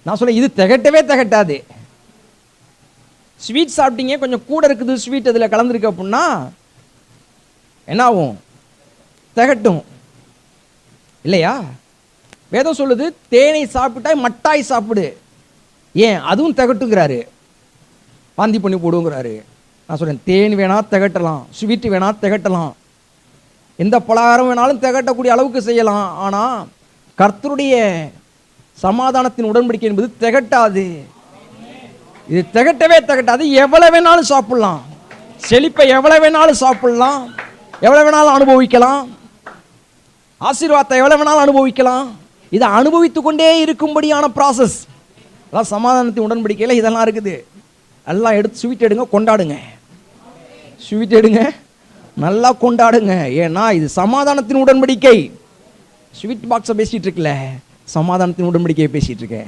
நான் சொல்ல இது திகட்டவே திகட்டாது. ஸ்வீட் சாப்பிட்டீங்க, கொஞ்சம் கூட இருக்குது ஸ்வீட் அதில் கலந்துருக்கு அப்படின்னா என்ன ஆகும்? திகட்டும் இல்லையா? வேதம் சொல்லுது தேனை சாப்பிட்டா மட்டாய் சாப்பிடு. ஏன்? அதுவும் திகட்டுங்கிறாரு, வாந்தி பண்ணி போடுங்கிறாரு. நான் சொல்றேன் தேன் வேணா திகட்டலாம், ஸ்வீட் வேணா திகட்டலாம், எந்த பலகாரம் வேணாலும் திகட்டக்கூடிய அளவுக்கு செய்யலாம். ஆனால் கர்த்தருடைய சமாதானத்தின் உடன்படிக்கை என்பது திகட்டாது. இது திகட்டவே திகட்டாது. எவ்வளவு வேணாலும் சாப்பிடலாம், செழிப்பை எவ்வளவு வேணாலும் சாப்பிடலாம், எவ்வளவு வேணாலும் அனுபவிக்கலாம், ஆசீர்வாதத்தை எவ்வளவு வேணாலும் அனுபவிக்கலாம். இதை அனுபவித்து கொண்டே இருக்கும்படியான ப்ராசஸ். அதான் சமாதானத்தின் உடன்படிக்கையில் இதெல்லாம் இருக்குது. எல்லாம் எடுத்து ஸ்வீட் எடுங்க, கொண்டாடுங்க. ஸ்வீட் எடுங்க, நல்லா கொண்டாடுங்க. ஏன்னா இது சமாதானத்தின் உடன்படிக்கை. ஸ்வீட் பாக்ஸை பேசிட்டு இருக்கல, சமாதானத்தின் உடன்படிக்கையை பேசிட்டு இருக்கேன்.